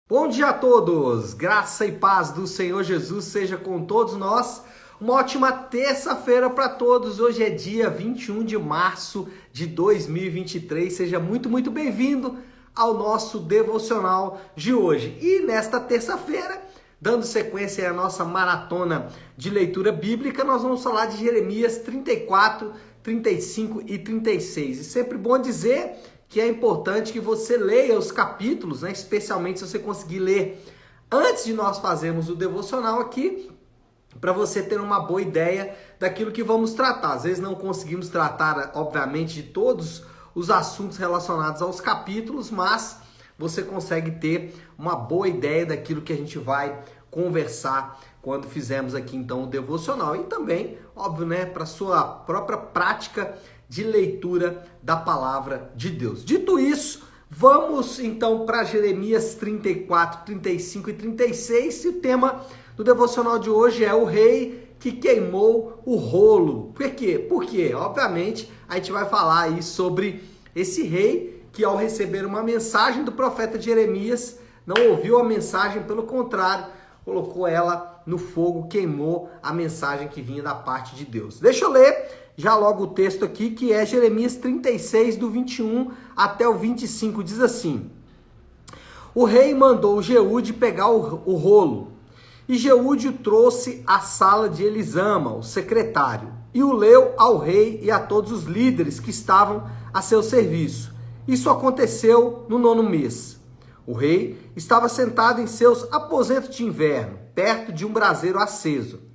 Bom dia a todos, graça e paz do Senhor Jesus seja com todos nós. Uma ótima terça-feira para todos. Hoje é dia 21 de março de 2023. Seja muito bem-vindo ao nosso devocional de hoje. E nesta terça-feira, dando sequência à nossa maratona de leitura bíblica, nós vamos falar de Jeremias 34, 35 e 36. E sempre bom dizer que é importante que você leia os capítulos, né? Especialmente se você conseguir ler antes de nós fazermos o devocional aqui, para você ter uma boa ideia daquilo que vamos tratar. Às vezes não conseguimos tratar, obviamente, de todos os assuntos relacionados aos capítulos, mas você consegue ter uma boa ideia daquilo que a gente vai conversar quando fizermos aqui então o devocional. E também, óbvio, né, para sua própria prática de leitura da palavra de Deus. Dito isso, vamos então para Jeremias 34, 35 e 36. E o tema do devocional de hoje é o rei que queimou o rolo. Por quê? Porque, obviamente, a gente vai falar aí sobre esse rei que, ao receber uma mensagem do profeta Jeremias, não ouviu a mensagem, pelo contrário, colocou ela no fogo, queimou a mensagem que vinha da parte de Deus. Deixa eu ler já logo o texto aqui, que é Jeremias 36, do 21 até o 25, diz assim: O rei mandou Jeude pegar o rolo, e Jeude o trouxe à sala de Elisama, o secretário, e o leu ao rei e a todos os líderes que estavam a seu serviço. Isso aconteceu no 9º mês. O rei estava sentado em seus aposentos de inverno, perto de um braseiro aceso.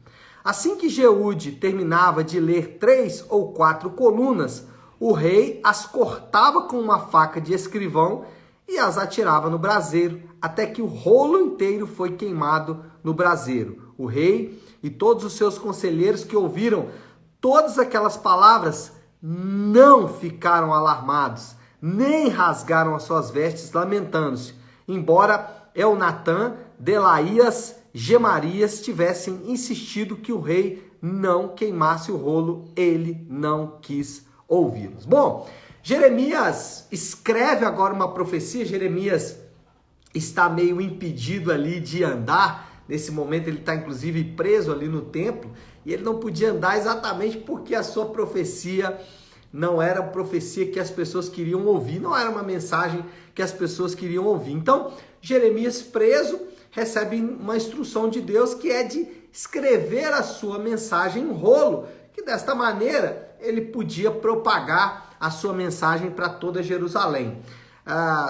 Assim que Jeude terminava de ler 3 ou 4 colunas, o rei as cortava com uma faca de escrivão e as atirava no braseiro, até que o rolo inteiro foi queimado no braseiro. O rei e todos os seus conselheiros que ouviram todas aquelas palavras não ficaram alarmados, nem rasgaram as suas vestes lamentando-se, embora Elnatã, Delaías, Gemarias tivessem insistido que o rei não queimasse o rolo, ele não quis ouvi-los. Bom, Jeremias escreve agora uma profecia. Jeremias está meio impedido ali de andar. Nesse momento ele está inclusive preso ali no templo e ele não podia andar exatamente porque a sua profecia não era a profecia que as pessoas queriam ouvir, não era uma mensagem que as pessoas queriam ouvir. Então, Jeremias preso recebe uma instrução de Deus que é de escrever a sua mensagem em rolo, que desta maneira ele podia propagar a sua mensagem para toda Jerusalém.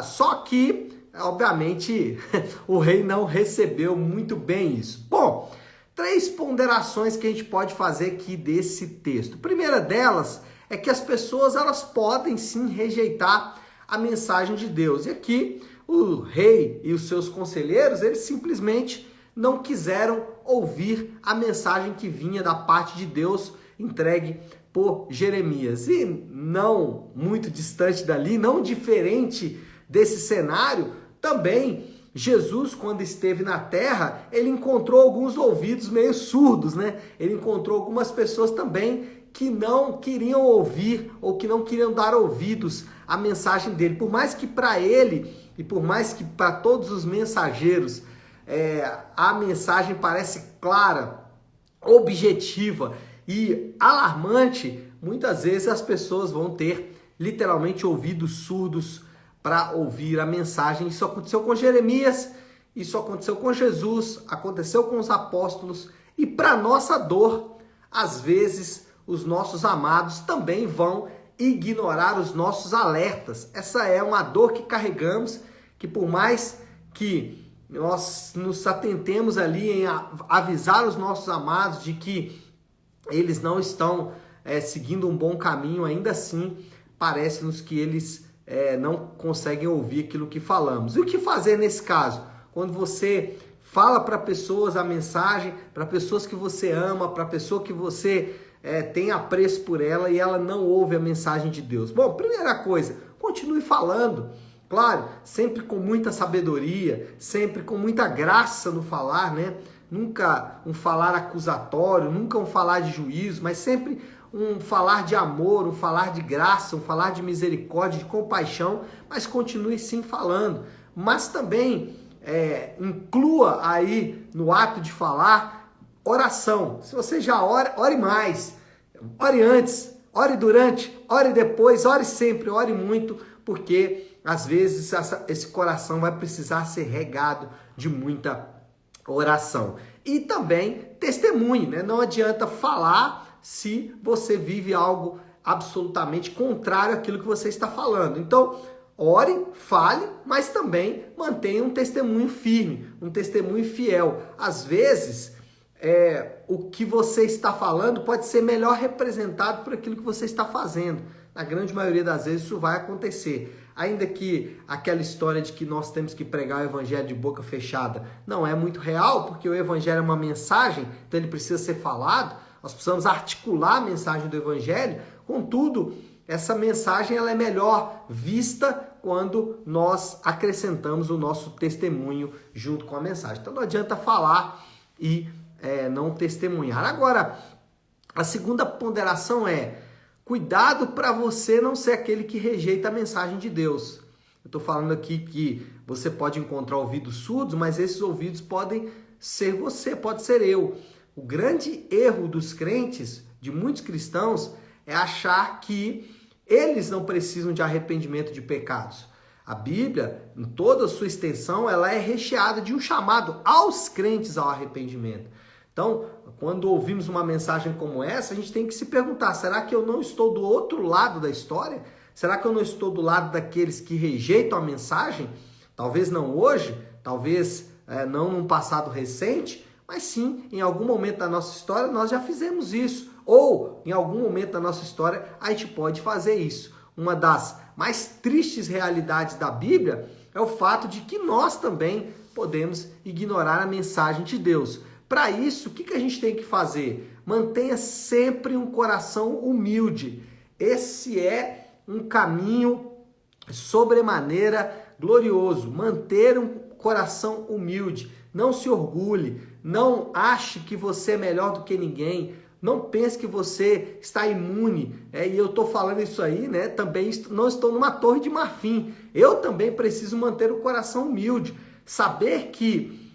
Só que, obviamente, o rei não recebeu muito bem isso. Bom, 3 ponderações que a gente pode fazer aqui desse texto. A primeira delas é que as pessoas elas podem sim rejeitar a mensagem de Deus. E aqui o rei e os seus conselheiros, eles simplesmente não quiseram ouvir a mensagem que vinha da parte de Deus entregue por Jeremias. E não muito distante dali, não diferente desse cenário, também Jesus, quando esteve na terra, ele encontrou alguns ouvidos meio surdos, né? Ele encontrou algumas pessoas também que não queriam ouvir ou que não queriam dar ouvidos à mensagem dele. Por mais que para ele e por mais que para todos os mensageiros a mensagem parece clara, objetiva e alarmante, muitas vezes as pessoas vão ter literalmente ouvidos surdos para ouvir a mensagem. Isso aconteceu com Jeremias, isso aconteceu com Jesus, aconteceu com os apóstolos e, para nossa dor, às vezes os nossos amados também vão ignorar os nossos alertas. Essa é uma dor que carregamos, que por mais que nós nos atentemos ali em avisar os nossos amados de que eles não estão seguindo um bom caminho, ainda assim parece-nos que eles não conseguem ouvir aquilo que falamos. E o que fazer nesse caso? Quando você fala para pessoas a mensagem, para pessoas que você ama, para pessoa que você tem apreço por ela e ela não ouve a mensagem de Deus. Bom, primeira coisa, continue falando. Claro, sempre com muita sabedoria, sempre com muita graça no falar, né? Nunca um falar acusatório, nunca um falar de juízo, mas sempre um falar de amor, um falar de graça, um falar de misericórdia, de compaixão, mas continue sim falando. Mas também inclua aí no ato de falar oração. Se você já ora, ore mais. Ore antes, ore durante, ore depois, ore sempre, ore muito, porque às vezes esse coração vai precisar ser regado de muita oração. E também testemunhe, né? Não adianta falar se você vive algo absolutamente contrário àquilo que você está falando. Então, ore, fale, mas também mantenha um testemunho firme, um testemunho fiel. Às vezes, o que você está falando pode ser melhor representado por aquilo que você está fazendo. Na grande maioria das vezes isso vai acontecer. Ainda que aquela história de que nós temos que pregar o evangelho de boca fechada não é muito real, porque o evangelho é uma mensagem, então ele precisa ser falado, nós precisamos articular a mensagem do evangelho. Contudo, essa mensagem ela é melhor vista quando nós acrescentamos o nosso testemunho junto com a mensagem. Então não adianta falar e não testemunhar. Agora, a segunda ponderação é: cuidado para você não ser aquele que rejeita a mensagem de Deus. Eu estou falando aqui que você pode encontrar ouvidos surdos, mas esses ouvidos podem ser você, pode ser eu. O grande erro dos crentes, de muitos cristãos, é achar que eles não precisam de arrependimento de pecados. A Bíblia, em toda a sua extensão, ela é recheada de um chamado aos crentes ao arrependimento. Então, quando ouvimos uma mensagem como essa, a gente tem que se perguntar: será que eu não estou do outro lado da história? Será que eu não estou do lado daqueles que rejeitam a mensagem? Talvez não hoje, talvez não num passado recente, mas sim, em algum momento da nossa história nós já fizemos isso. Ou, em algum momento da nossa história, a gente pode fazer isso. Uma das mais tristes realidades da Bíblia é o fato de que nós também podemos ignorar a mensagem de Deus. Para isso, o que a gente tem que fazer? Mantenha sempre um coração humilde. Esse é um caminho sobremaneira glorioso. Manter um coração humilde. Não se orgulhe. Não ache que você é melhor do que ninguém. Não pense que você está imune. E eu estou falando isso aí, né? Também não estou numa torre de marfim. Eu também preciso manter o coração humilde. Saber que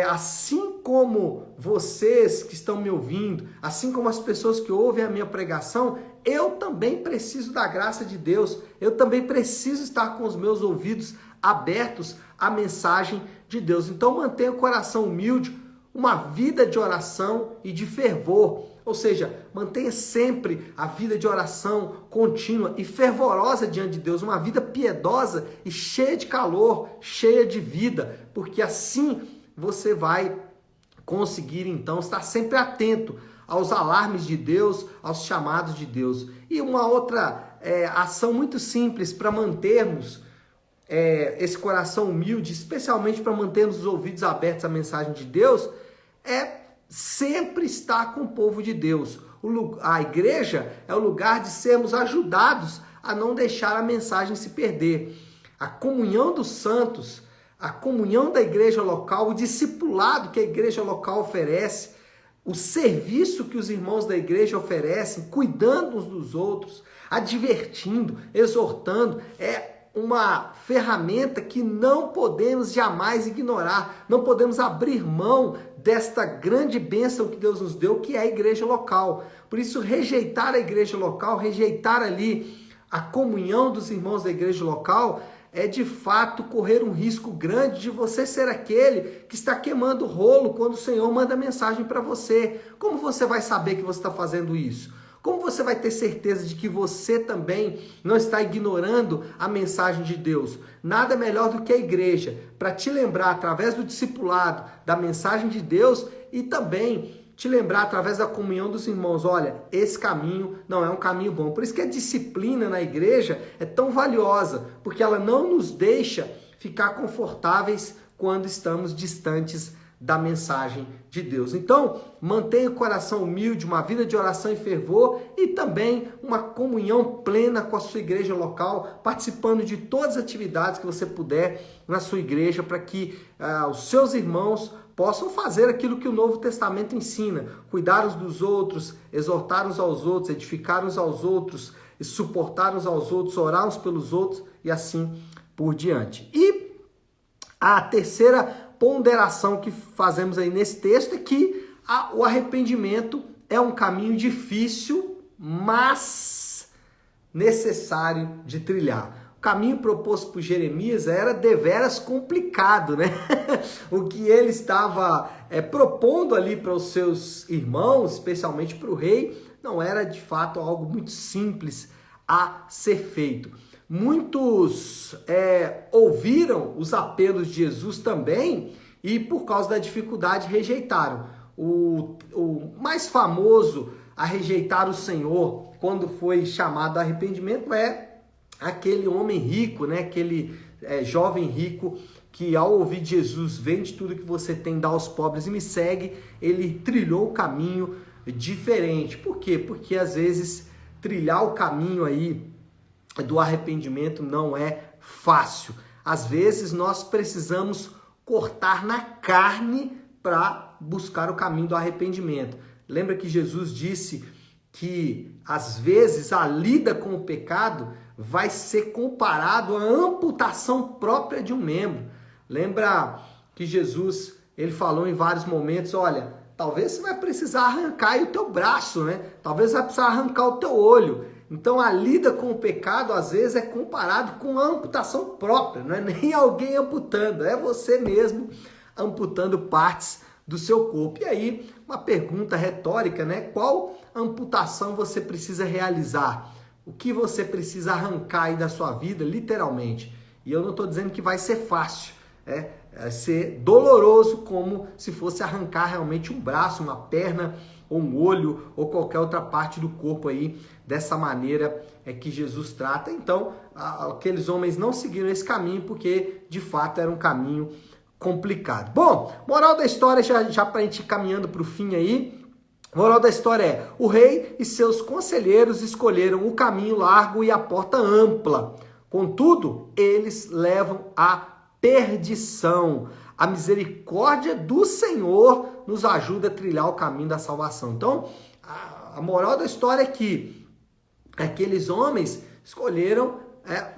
assim como vocês que estão me ouvindo, assim como as pessoas que ouvem a minha pregação, eu também preciso da graça de Deus, eu também preciso estar com os meus ouvidos abertos à mensagem de Deus. Então mantenha o coração humilde, uma vida de oração e de fervor, ou seja, mantenha sempre a vida de oração contínua e fervorosa diante de Deus, uma vida piedosa e cheia de calor, cheia de vida, porque assim você vai conseguir, então, estar sempre atento aos alarmes de Deus, aos chamados de Deus. E uma outra ação muito simples para mantermos esse coração humilde, especialmente para mantermos os ouvidos abertos à mensagem de Deus, é sempre estar com o povo de Deus. A igreja é o lugar de sermos ajudados a não deixar a mensagem se perder. A comunhão dos santos, a comunhão da igreja local, o discipulado que a igreja local oferece, o serviço que os irmãos da igreja oferecem, cuidando uns dos outros, advertindo, exortando, é uma ferramenta que não podemos jamais ignorar, não podemos abrir mão desta grande bênção que Deus nos deu, que é a igreja local. Por isso, rejeitar a igreja local, rejeitar ali a comunhão dos irmãos da igreja local, é de fato correr um risco grande de você ser aquele que está queimando o rolo quando o Senhor manda mensagem para você. Como você vai saber que você está fazendo isso? Como você vai ter certeza de que você também não está ignorando a mensagem de Deus? Nada melhor do que a igreja para te lembrar através do discipulado da mensagem de Deus e também te lembrar através da comunhão dos irmãos, olha, esse caminho não é um caminho bom. Por isso que a disciplina na igreja é tão valiosa, porque ela não nos deixa ficar confortáveis quando estamos distantes da mensagem de Deus. Então, mantenha o coração humilde, uma vida de oração e fervor e também uma comunhão plena com a sua igreja local, participando de todas as atividades que você puder na sua igreja, para que os seus irmãos possam fazer aquilo que o Novo Testamento ensina, cuidar uns dos outros, exortar uns aos outros, edificar uns aos outros, suportar uns aos outros, orar uns pelos outros e assim por diante. E A terceira ponderação que fazemos aí nesse texto é que o arrependimento é um caminho difícil, mas necessário de trilhar. O caminho proposto por Jeremias era deveras complicado, né? O que ele estava propondo ali para os seus irmãos, especialmente para o rei, não era de fato algo muito simples a ser feito. Muitos ouviram os apelos de Jesus também e por causa da dificuldade rejeitaram. O mais famoso a rejeitar o Senhor quando foi chamado a arrependimento é aquele homem rico, né? Aquele jovem rico que ao ouvir Jesus, vende tudo que você tem, dá aos pobres e me segue, ele trilhou o caminho diferente. Por quê? Porque às vezes trilhar o caminho aí do arrependimento não é fácil. Às vezes nós precisamos cortar na carne para buscar o caminho do arrependimento. Lembra que Jesus disse que às vezes a lida com o pecado vai ser comparado à amputação própria de um membro. Lembra que Jesus, ele falou em vários momentos, olha, talvez você vai precisar arrancar aí o teu braço, né? Talvez você vai precisar arrancar o teu olho. Então a lida com o pecado às vezes é comparado com a amputação própria, não é nem alguém amputando, é você mesmo amputando partes do seu corpo. E aí, uma pergunta retórica, né? Qual amputação você precisa realizar? O que você precisa arrancar aí da sua vida, literalmente? E eu não estou dizendo que vai ser fácil, vai ser doloroso, como se fosse arrancar realmente um braço, uma perna, ou um olho, ou qualquer outra parte do corpo aí, dessa maneira que Jesus trata. Então, aqueles homens não seguiram esse caminho, porque de fato era um caminho complicado. Bom, moral da história, já para a gente ir caminhando para o fim aí, moral da história é, o rei e seus conselheiros escolheram o caminho largo e a porta ampla. Contudo, eles levam à perdição. A misericórdia do Senhor nos ajuda a trilhar o caminho da salvação. Então, a moral da história é que aqueles homens escolheram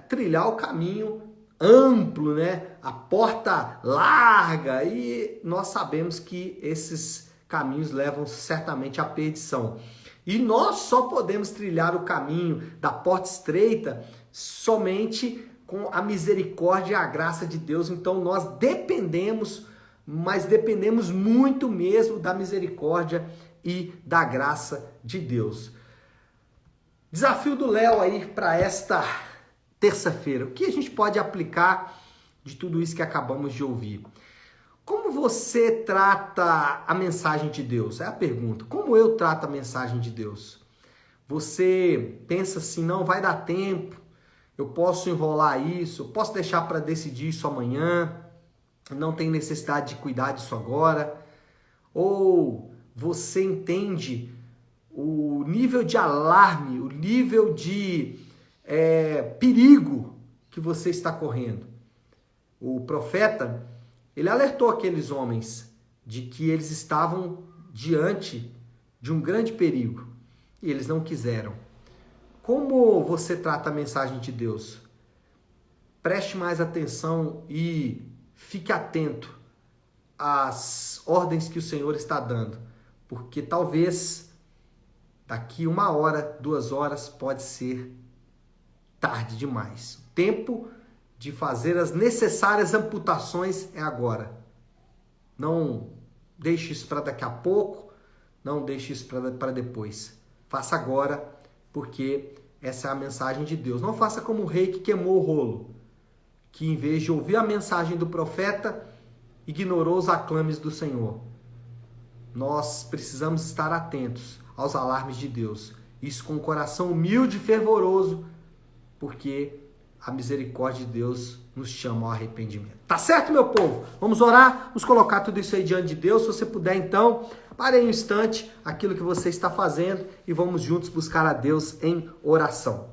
trilhar o caminho amplo, né? A porta larga, e nós sabemos que esses caminhos levam certamente à perdição. E nós só podemos trilhar o caminho da porta estreita somente com a misericórdia e a graça de Deus. Então nós dependemos, mas dependemos muito mesmo da misericórdia e da graça de Deus. Desafio do Léo aí para esta terça-feira. O que a gente pode aplicar de tudo isso que acabamos de ouvir? Como você trata a mensagem de Deus? É a pergunta. Como eu trato a mensagem de Deus? Você pensa assim, não vai dar tempo, eu posso enrolar isso, eu posso deixar para decidir isso amanhã, não tem necessidade de cuidar disso agora? Ou você entende o nível de alarme, o nível de perigo que você está correndo? O profeta, ele alertou aqueles homens de que eles estavam diante de um grande perigo e eles não quiseram. Como você trata a mensagem de Deus? Preste mais atenção e fique atento às ordens que o Senhor está dando, porque talvez daqui 1 hora, 2 horas, pode ser tarde demais. O tempo de fazer as necessárias amputações é agora. Não deixe isso para daqui a pouco, não deixe isso para depois. Faça agora, porque essa é a mensagem de Deus. Não faça como o rei que queimou o rolo, que em vez de ouvir a mensagem do profeta, ignorou os aclames do Senhor. Nós precisamos estar atentos aos alarmes de Deus. Isso com um coração humilde e fervoroso, porque a misericórdia de Deus nos chama ao arrependimento. Tá certo, meu povo? Vamos orar, vamos colocar tudo isso aí diante de Deus. Se você puder, então, pare aí um instante aquilo que você está fazendo e vamos juntos buscar a Deus em oração.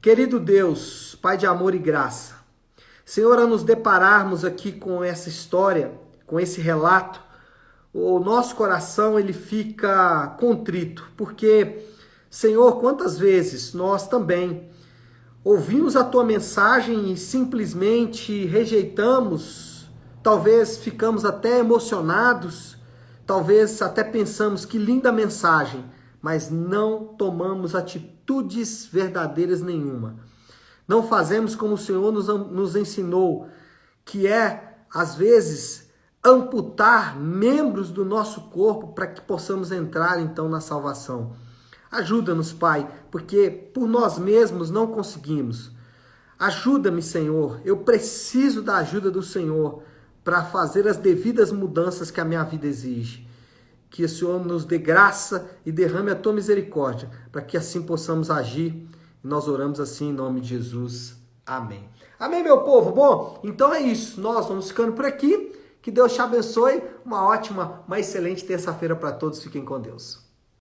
Querido Deus, Pai de amor e graça, Senhor, ao nos depararmos aqui com essa história, com esse relato, o nosso coração ele fica contrito, porque, Senhor, quantas vezes nós também ouvimos a tua mensagem e simplesmente rejeitamos, talvez ficamos até emocionados, talvez até pensamos que linda mensagem, mas não tomamos atitudes verdadeiras nenhuma. Não fazemos como o Senhor nos ensinou, que é, às vezes, amputar membros do nosso corpo para que possamos entrar, então, na salvação. Ajuda-nos, Pai, porque por nós mesmos não conseguimos. Ajuda-me, Senhor. Eu preciso da ajuda do Senhor para fazer as devidas mudanças que a minha vida exige. Que o Senhor nos dê graça e derrame a tua misericórdia, para que assim possamos agir. E nós oramos assim em nome de Jesus. Amém. Amém, meu povo? Bom, então é isso. Nós vamos ficando por aqui. Que Deus te abençoe. Uma ótima, uma excelente terça-feira para todos. Fiquem com Deus.